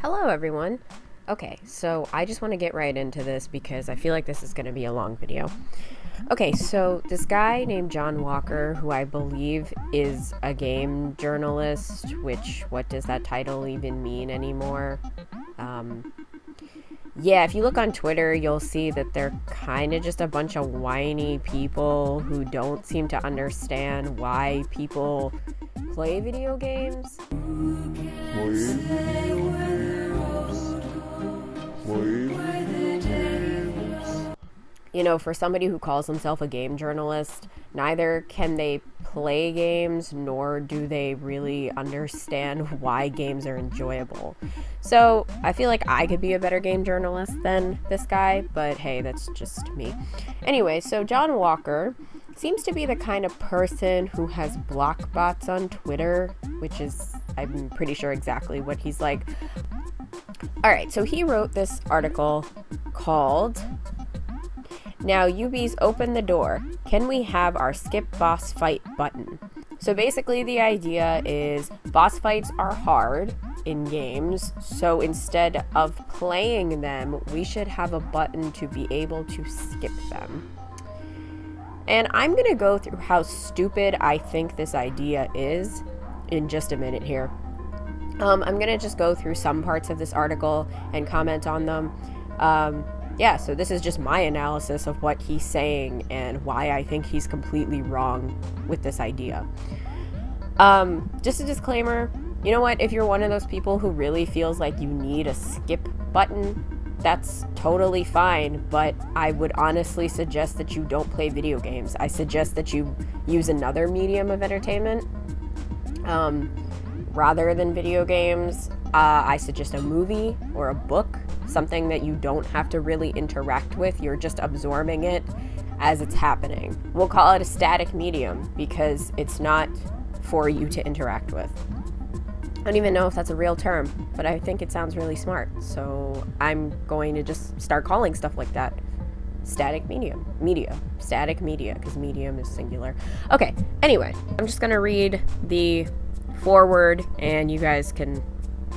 Hello, everyone. Okay, so I just want to get right into this because I feel like this is going to be a long video. Okay, so this guy named John Walker, who I believe is a game journalist, which, what does that title even mean anymore? Yeah, if you look on Twitter, you'll see that they're kind of just a bunch of whiny people who don't seem to understand why people play video games. You know, for somebody who calls himself a game journalist, neither can they play games nor do they really understand why games are enjoyable. So I feel like I could be a better game journalist than this guy, but hey, that's just me. Anyway, so John Walker seems to be the kind of person who has block bots on Twitter, which is, I'm pretty sure, exactly what he's like. Alright, so he wrote this article called "Now UB's Open the Door. Can we have our skip boss fight button?" So basically the idea is boss fights are hard in games, so instead of playing them, we should have a button to be able to skip them. And I'm going to go through how stupid I think this idea is in just a minute here. I'm going to just go through some parts of this article and comment on them. Yeah, so this is just my analysis of what he's saying and why I think he's completely wrong with this idea. Just a disclaimer, you know what, if you're one of those people who really feels like you need a skip button, that's totally fine, but I would honestly suggest that you don't play video games. I suggest that you use another medium of entertainment. Rather than video games, I suggest a movie or a book, something that you don't have to really interact with. You're just absorbing it as it's happening. We'll call it a static medium because it's not for you to interact with. I don't even know if that's a real term, but I think it sounds really smart. So I'm going to just start calling stuff like that static media, static media, because medium is singular. Okay, anyway, I'm just going to read the forward and you guys can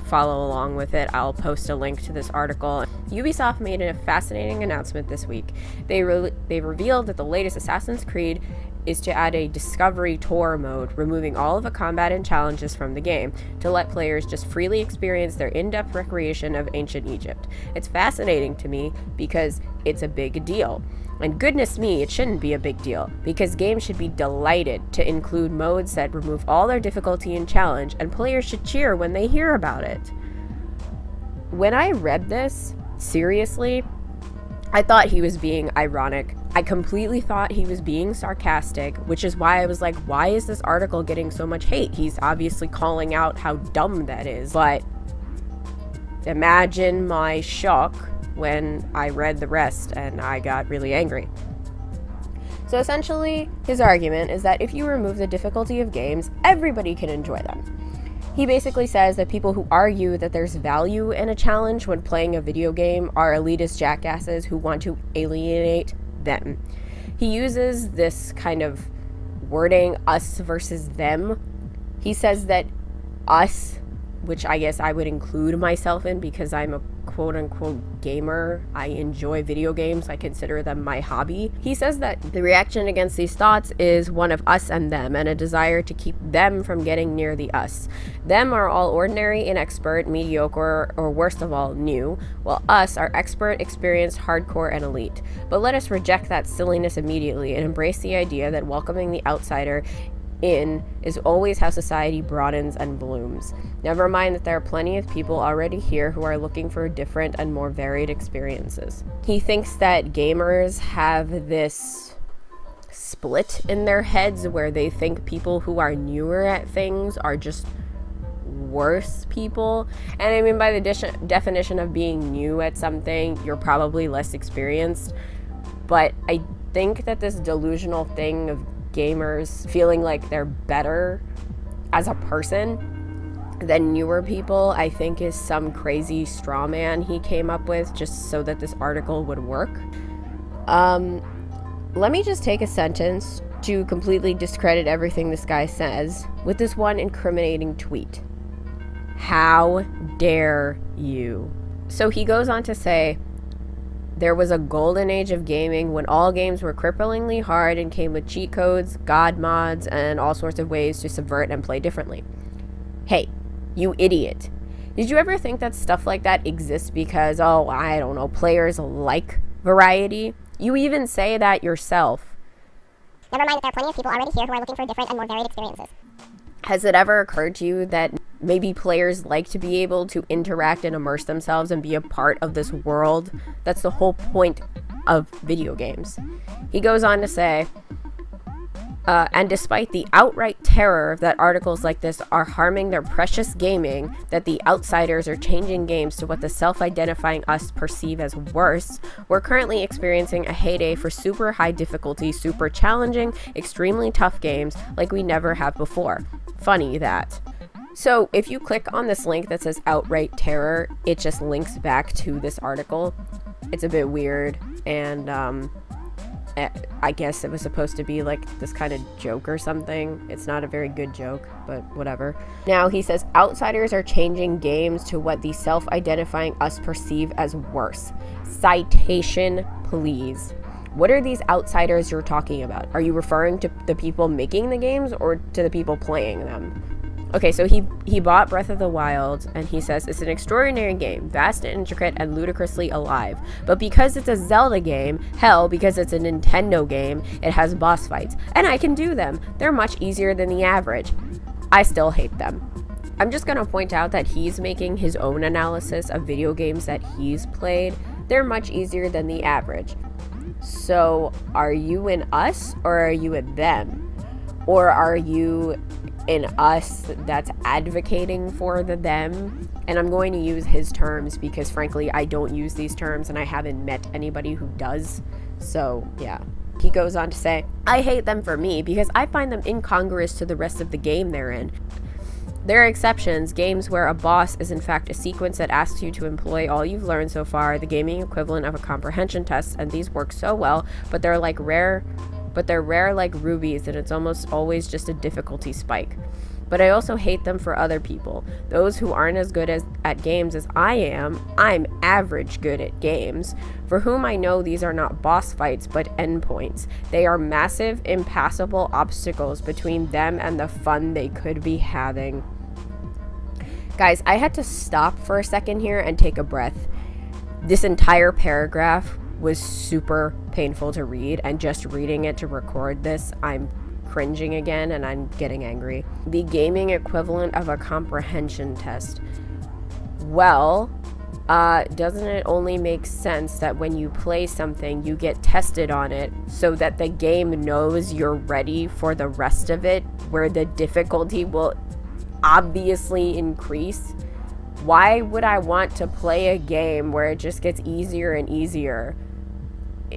follow along with it. I'll post a link to this article. Ubisoft made a fascinating announcement this week. They revealed that the latest Assassin's Creed is to add a discovery tour mode, removing all of the combat and challenges from the game to let players just freely experience their in-depth recreation of ancient Egypt. It's fascinating to me because it's a big deal. And goodness me, it shouldn't be a big deal, because games should be delighted to include modes that remove all their difficulty and challenge, and players should cheer when they hear about it. When I read this, seriously, I thought he was being ironic. I completely thought he was being sarcastic, which is why I was like, why is this article getting so much hate? He's obviously calling out how dumb that is. But imagine my shock when I read the rest and I got really angry. So essentially, his argument is that if you remove the difficulty of games, everybody can enjoy them. He basically says that people who argue that there's value in a challenge when playing a video game are elitist jackasses who want to alienate them. He uses this kind of wording, us versus them. He says that us, which I guess I would include myself in because I'm a quote-unquote gamer. I enjoy video games. I consider them my hobby. He says that the reaction against these thoughts is one of us and them, and a desire to keep them from getting near the us. Them are all ordinary, inexpert, mediocre, or worst of all, new, while us are expert, experienced, hardcore, and elite. But let us reject that silliness immediately and embrace the idea that welcoming the outsider in is always how society broadens and blooms. Never mind that there are plenty of people already here who are looking for different and more varied experiences. He thinks that gamers have this split in their heads where they think people who are newer at things are just worse people. And I mean, by the definition of being new at something, you're probably less experienced. But I think that this delusional thing of gamers feeling like they're better as a person than newer people, I think is some crazy straw man he came up with just so that this article would work. Let me just take a sentence to completely discredit everything this guy says with this one incriminating tweet. How dare you? So he goes on to say, there was a golden age of gaming when all games were cripplingly hard and came with cheat codes, god mods, and all sorts of ways to subvert and play differently. Hey, you idiot. Did you ever think that stuff like that exists because, I don't know, players like variety? You even say that yourself. Never mind that there are plenty of people already here who are looking for different and more varied experiences. Has it ever occurred to you that maybe players like to be able to interact and immerse themselves and be a part of this world? That's the whole point of video games. He goes on to say, and despite the outright terror that articles like this are harming their precious gaming, that the outsiders are changing games to what the self-identifying us perceive as worse, we're currently experiencing a heyday for super high difficulty, super challenging, extremely tough games like we never have before. Funny that. So if you click on this link that says outright terror, it just links back to this article. It's a bit weird, and I guess it was supposed to be like this kind of joke or something. It's not a very good joke, but whatever. Now he says, outsiders are changing games to what the self-identifying us perceive as worse. Citation, please. What are these outsiders you're talking about? Are you referring to the people making the games or to the people playing them? Okay, so he bought Breath of the Wild, and he says, it's an extraordinary game, vast and intricate and ludicrously alive. But because it's a Zelda game, hell, because it's a Nintendo game, it has boss fights. And I can do them. They're much easier than the average. I still hate them. I'm just going to point out that he's making his own analysis of video games that he's played. They're much easier than the average. So, are you in us, or are you in them? Or are you in us that's advocating for the them? And I'm going to use his terms because frankly I don't use these terms and I haven't met anybody who does. So yeah. He goes on to say, I hate them for me because I find them incongruous to the rest of the game they're in. There are exceptions, games where a boss is in fact a sequence that asks you to employ all you've learned so far, the gaming equivalent of a comprehension test, and these work so well, but they're rare like rubies, and it's almost always just a difficulty spike. But I also hate them for other people. Those who aren't as good at games as I am, I'm average good at games, for whom I know these are not boss fights but endpoints. They are massive, impassable obstacles between them and the fun they could be having. Guys, I had to stop for a second here and take a breath. This entire paragraph was super painful to read, and just reading it to record this, I'm cringing again and I'm getting angry. The gaming equivalent of a comprehension test. Well, doesn't it only make sense that when you play something, you get tested on it so that the game knows you're ready for the rest of it, where the difficulty will obviously increase? Why would I want to play a game where it just gets easier and easier?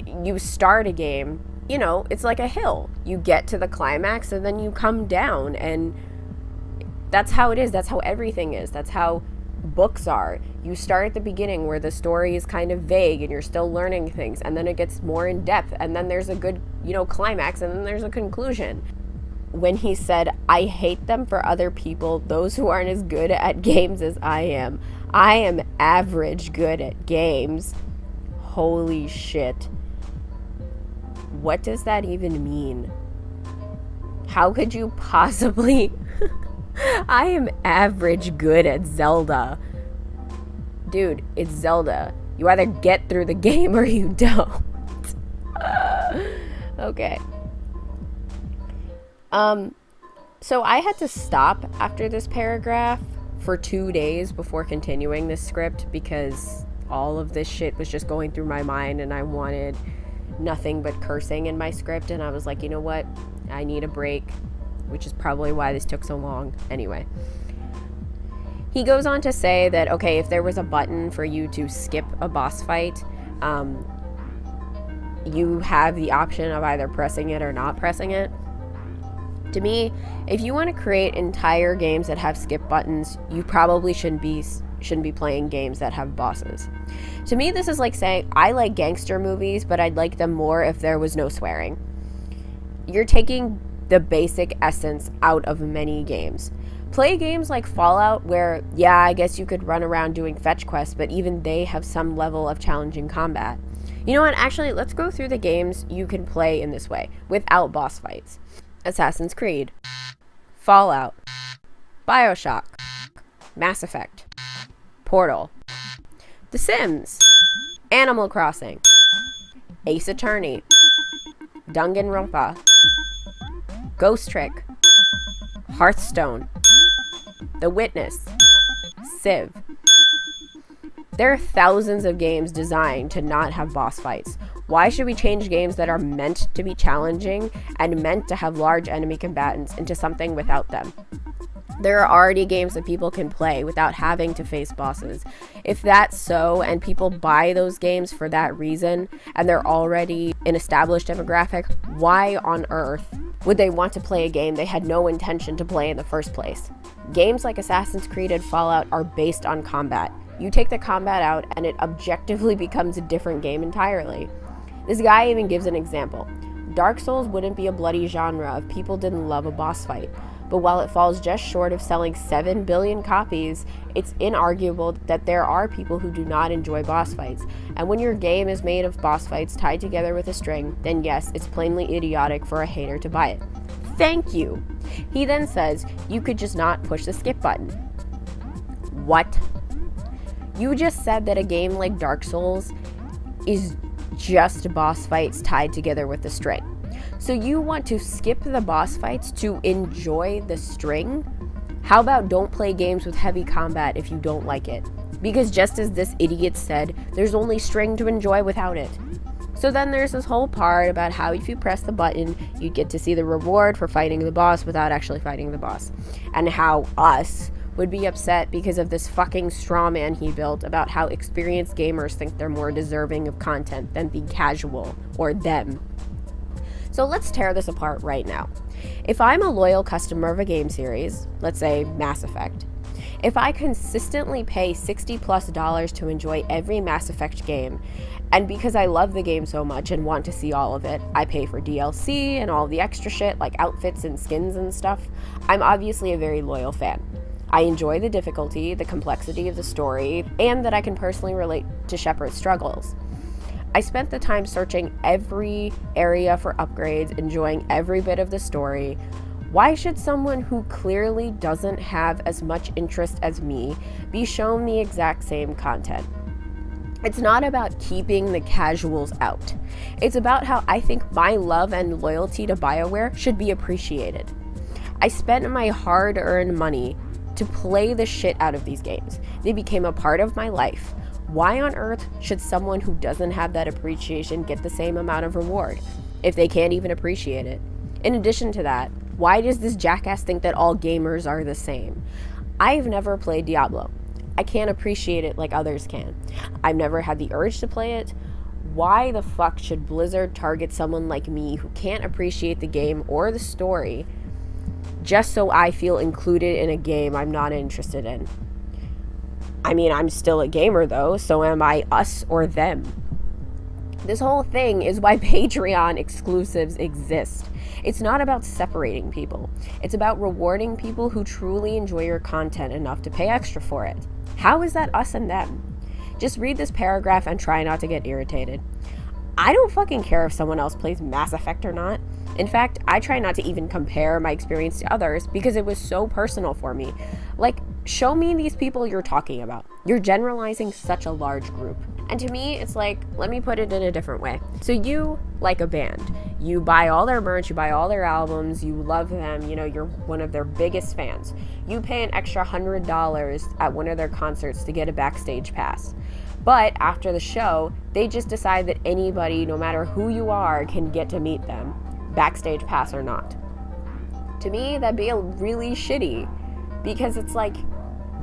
You start a game, you know, it's like a hill. You get to the climax and then you come down, and that's how it is. That's how everything is. That's how books are. You start at the beginning where the story is kind of vague and you're still learning things, and then it gets more in depth, and then there's a good, climax, and then there's a conclusion. When he said, I hate them for other people, those who aren't as good at games as I am average good at games. Holy shit. What does that even mean? How could you possibly... I am average good at Zelda. Dude, it's Zelda. You either get through the game or you don't. Okay. So I had to stop after this paragraph for 2 days before continuing this script because all of this shit was just going through my mind and I wanted nothing but cursing in my script, and I was like, you know what? I need a break, which is probably why this took so long. Anyway. He goes on to say that, okay, if there was a button for you to skip a boss fight, you have the option of either pressing it or not pressing it. To me, if you want to create entire games that have skip buttons, you probably shouldn't be playing games that have bosses. To me, this is like saying, I like gangster movies, but I'd like them more if there was no swearing. You're taking the basic essence out of many games. Play games like Fallout where, yeah, I guess you could run around doing fetch quests, but even they have some level of challenging combat. You know what, actually, let's go through the games you can play in this way, without boss fights. Assassin's Creed, Fallout, Bioshock, Mass Effect, Portal, The Sims, Animal Crossing, Ace Attorney, Danganronpa, Ghost Trick, Hearthstone, The Witness, Civ. There are thousands of games designed to not have boss fights. Why should we change games that are meant to be challenging and meant to have large enemy combatants into something without them? There are already games that people can play without having to face bosses. If that's so, and people buy those games for that reason, and they're already an established demographic, why on earth would they want to play a game they had no intention to play in the first place? Games like Assassin's Creed and Fallout are based on combat. You take the combat out, and it objectively becomes a different game entirely. This guy even gives an example. Dark Souls wouldn't be a bloody genre if people didn't love a boss fight. But while it falls just short of selling 7 billion copies, it's inarguable that there are people who do not enjoy boss fights. And when your game is made of boss fights tied together with a string, then yes, it's plainly idiotic for a hater to buy it. Thank you! He then says, you could just not push the skip button. What? You just said that a game like Dark Souls is just boss fights tied together with a string. So you want to skip the boss fights to enjoy the string? How about don't play games with heavy combat if you don't like it? Because just as this idiot said, there's only string to enjoy without it. So then there's this whole part about how if you press the button, you get to see the reward for fighting the boss without actually fighting the boss. And how us would be upset because of this fucking straw man he built about how experienced gamers think they're more deserving of content than the casual, or them. So let's tear this apart right now. If I'm a loyal customer of a game series, let's say Mass Effect, if I consistently pay $60+ to enjoy every Mass Effect game, and because I love the game so much and want to see all of it, I pay for DLC and all the extra shit like outfits and skins and stuff, I'm obviously a very loyal fan. I enjoy the difficulty, the complexity of the story, and that I can personally relate to Shepard's struggles. I spent the time searching every area for upgrades, enjoying every bit of the story. Why should someone who clearly doesn't have as much interest as me be shown the exact same content? It's not about keeping the casuals out. It's about how I think my love and loyalty to BioWare should be appreciated. I spent my hard-earned money to play the shit out of these games. They became a part of my life. Why on earth should someone who doesn't have that appreciation get the same amount of reward if they can't even appreciate it? In addition to that, why does this jackass think that all gamers are the same? I've never played Diablo. I can't appreciate it like others can. I've never had the urge to play it. Why the fuck should Blizzard target someone like me who can't appreciate the game or the story just so I feel included in a game I'm not interested in? I mean, I'm still a gamer though, so am I us or them? This whole thing is why Patreon exclusives exist. It's not about separating people. It's about rewarding people who truly enjoy your content enough to pay extra for it. How is that us and them? Just read this paragraph and try not to get irritated. I don't fucking care if someone else plays Mass Effect or not. In fact, I try not to even compare my experience to others because it was so personal for me. Like, show me these people you're talking about. You're generalizing such a large group. And to me, it's like, let me put it in a different way. So you like a band. You buy all their merch, you buy all their albums, you love them, you're one of their biggest fans. You pay an extra $100 at one of their concerts to get a backstage pass. But after the show, they just decide that anybody, no matter who you are, can get to meet them, backstage pass or not. To me, that'd be really shitty, because it's like,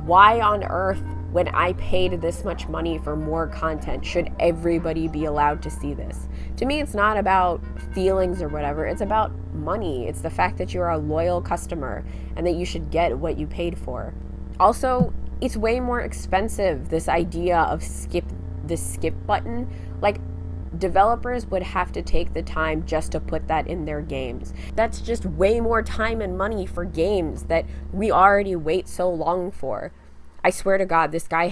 why on earth, when I paid this much money for more content, should everybody be allowed to see this? To me, it's not about feelings or whatever. It's about money. It's the fact that you're a loyal customer and that you should get what you paid for. Also, it's way more expensive, this idea of the skip button. Like, developers would have to take the time just to put that in their games. That's just way more time and money for games that we already wait so long for. I swear to God, this guy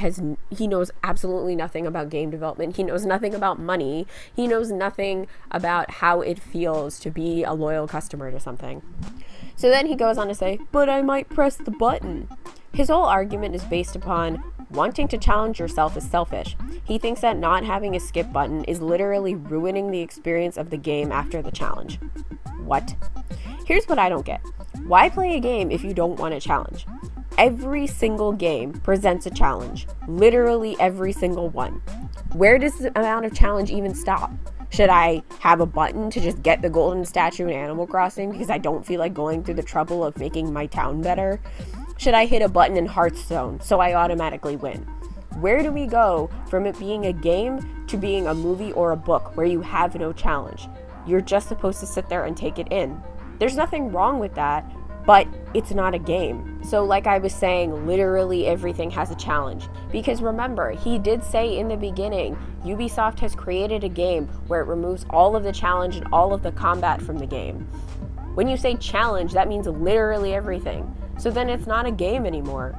he knows absolutely nothing about game development. He knows nothing about money. He knows nothing about how it feels to be a loyal customer to something. So then he goes on to say, but I might press the button. His whole argument is based upon wanting to challenge yourself is selfish. He thinks that not having a skip button is literally ruining the experience of the game after the challenge. What? Here's what I don't get. Why play a game if you don't want a challenge? Every single game presents a challenge. Literally every single one. Where does the amount of challenge even stop? Should I have a button to just get the golden statue in Animal Crossing because I don't feel like going through the trouble of making my town better? Should I hit a button in Hearthstone so I automatically win? Where do we go from it being a game to being a movie or a book where you have no challenge? You're just supposed to sit there and take it in. There's nothing wrong with that, but it's not a game. So like I was saying, literally everything has a challenge. Because remember, he did say in the beginning, Ubisoft has created a game where it removes all of the challenge and all of the combat from the game. When you say challenge, that means literally everything. So then it's not a game anymore.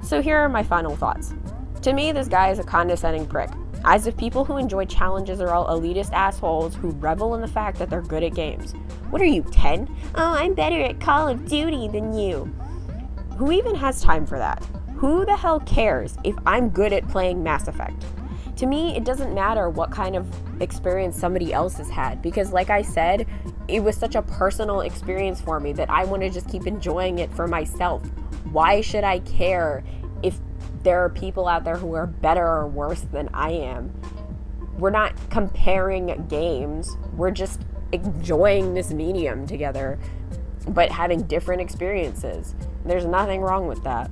So here are my final thoughts. To me, this guy is a condescending prick. As if people who enjoy challenges are all elitist assholes who revel in the fact that they're good at games. What are you, 10? Oh, I'm better at Call of Duty than you. Who even has time for that? Who the hell cares if I'm good at playing Mass Effect? To me, it doesn't matter what kind of experience somebody else has had, because like I said, it was such a personal experience for me that I want to just keep enjoying it for myself. Why should I care if there are people out there who are better or worse than I am? We're not comparing games. We're just enjoying this medium together, but having different experiences. There's nothing wrong with that.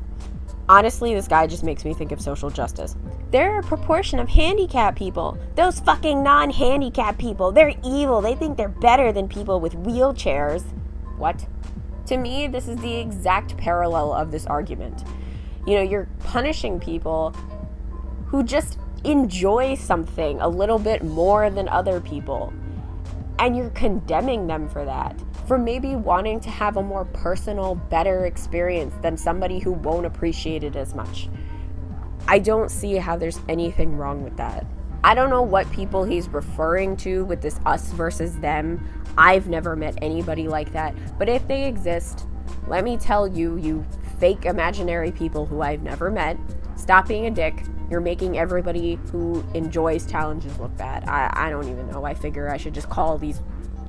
Honestly, this guy just makes me think of social justice. There are a proportion of handicapped people. Those fucking non-handicapped people, they're evil. They think they're better than people with wheelchairs. What? To me, this is the exact parallel of this argument. You know, you're punishing people who just enjoy something a little bit more than other people. And you're condemning them for that. For maybe wanting to have a more personal, better experience than somebody who won't appreciate it as much. I don't see how there's anything wrong with that. I don't know what people he's referring to with this us versus them. I've never met anybody like that. But if they exist, let me tell you, you fake imaginary people who I've never met, stop being a dick. You're making everybody who enjoys challenges look bad. I don't even know. I figure I should just call these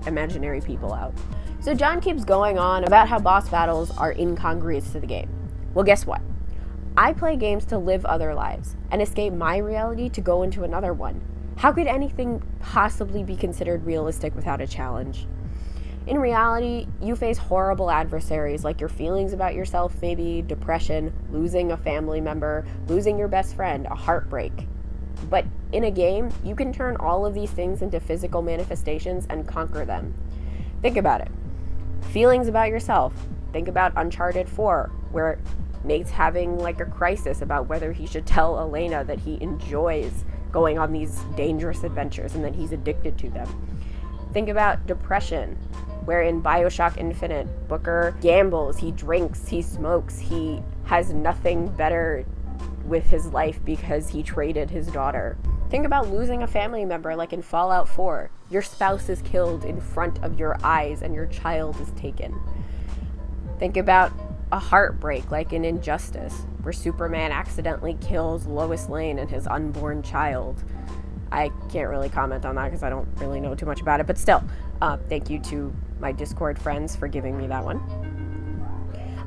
imaginary people out. So John keeps going on about how boss battles are incongruous to the game. Well, guess what? I play games to live other lives and escape my reality to go into another one. How could anything possibly be considered realistic without a challenge? In reality, you face horrible adversaries like your feelings about yourself, maybe depression, losing a family member, losing your best friend, a heartbreak. But in a game, you can turn all of these things into physical manifestations and conquer them. Think about it. Feelings about yourself. Think about Uncharted 4, where Nate's having like a crisis about whether he should tell Elena that he enjoys going on these dangerous adventures and that he's addicted to them. Think about depression, where in BioShock Infinite, Booker gambles, he drinks, he smokes, he has nothing better with his life because he traded his daughter. Think about losing a family member like in Fallout 4. Your spouse is killed in front of your eyes and your child is taken. Think about a heartbreak like in Injustice, where Superman accidentally kills Lois Lane and his unborn child. I can't really comment on that because I don't really know too much about it, but still, thank you to my Discord friends for giving me that one.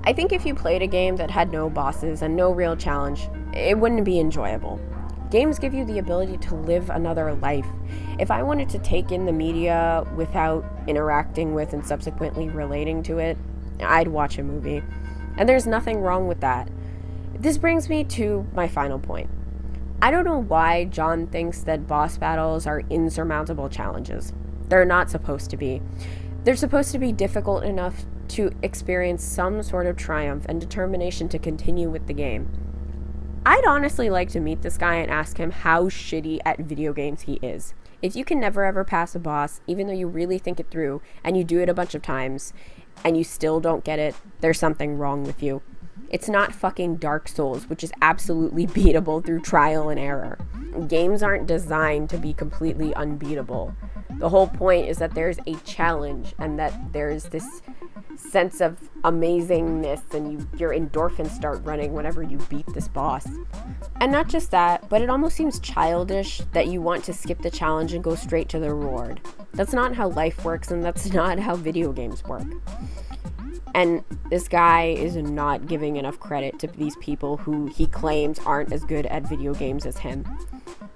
I think if you played a game that had no bosses and no real challenge, it wouldn't be enjoyable. Games give you the ability to live another life. If I wanted to take in the media without interacting with and subsequently relating to it, I'd watch a movie. And there's nothing wrong with that. This brings me to my final point. I don't know why John thinks that boss battles are insurmountable challenges. They're not supposed to be. They're supposed to be difficult enough to experience some sort of triumph and determination to continue with the game. I'd honestly like to meet this guy and ask him how shitty at video games he is. If you can never ever pass a boss, even though you really think it through, and you do it a bunch of times, and you still don't get it, there's something wrong with you. It's not fucking Dark Souls, which is absolutely beatable through trial and error. Games aren't designed to be completely unbeatable. The whole point is that there's a challenge and that there's this sense of amazingness and your endorphins start running whenever you beat this boss. And not just that, but it almost seems childish that you want to skip the challenge and go straight to the reward. That's not how life works, and that's not how video games work. And this guy is not giving enough credit to these people who he claims aren't as good at video games as him.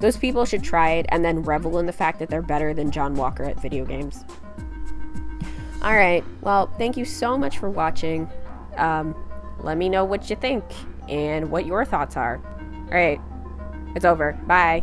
Those people should try it and then revel in the fact that they're better than John Walker at video games. Alright, well, thank you so much for watching. Let me know what you think and what your thoughts are. Alright, it's over. Bye.